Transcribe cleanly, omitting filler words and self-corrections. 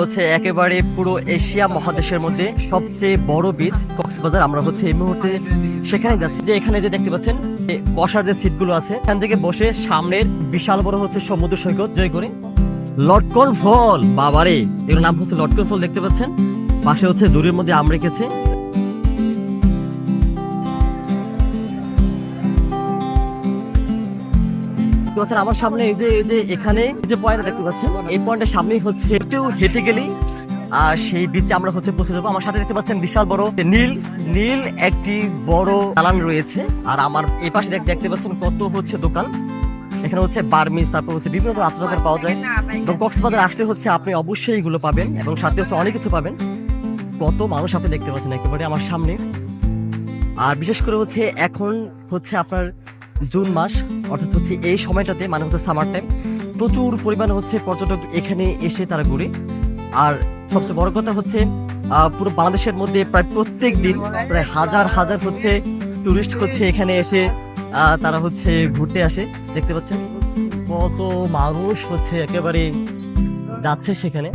হচ্ছে একেবারে পুরো এশিয়া মহাদেশের মধ্যে সবচেয়ে বড় বিচ কক্সবাজার। আমরা হচ্ছে এই মুহূর্তে সেখানে যাচ্ছি। যে এখানে যে দেখতে পাচ্ছেন বসার যে সিটগুলো আছে, এখান থেকে বসে সামনের বিশাল বড় হচ্ছে সমুদ্র সৈকত জয় করে লটকন ফল। বাবারে, এর নাম হচ্ছে লটকন ফল। দেখতে পাচ্ছেন পাশে হচ্ছে জুড়ির মধ্যে আম রেখেছে। আমার সামনে এই যে এখানে যে পয়েন্ট দেখতে পাচ্ছেন, এই পয়েন্টের সামনেই হচ্ছে একটু হেঁটে গেলেই আর সেই বিচে আমরা হচ্ছে পৌঁছে যাবো। আমার সাথে দেখতে পাচ্ছেন বিশাল বড় নীল নীল একটি বড় দালান রয়েছে। আর আমার এই পাশে দেখতে পাচ্ছেন কত হচ্ছে দোকান। এখানে হচ্ছে বার্মিজ, তারপর হচ্ছে বিভিন্ন ধরনের আচার পাওয়া যায়। এবং কক্সবাজার আসলে হচ্ছে আপনি অবশ্যই এগুলো পাবেন এবং সাথে হচ্ছে অনেক কিছু পাবেন। কত মানুষ আপনি দেখতে পাচ্ছেন একেবারে আমার সামনে। আর বিশেষ করে হচ্ছে এখন হচ্ছে আপনার জুন মাস, অর্থাৎ হচ্ছে এই সময়টাতে মানে হচ্ছে সামার টাইম, প্রচুর পরিমাণে হচ্ছে পর্যটক এখানে এসে তারা ঘুরে। আর সবচেয়ে বড় কথা হচ্ছে পুরো বাংলাদেশের মধ্যে প্রায় প্রত্যেক দিন প্রায় হাজার হাজার হচ্ছে টুরিস্ট হচ্ছে এখানে এসে তারা হচ্ছে ঘুরতে আসে। দেখতে পাচ্ছেন কত মানুষ হচ্ছে একেবারে যাচ্ছে সেখানে।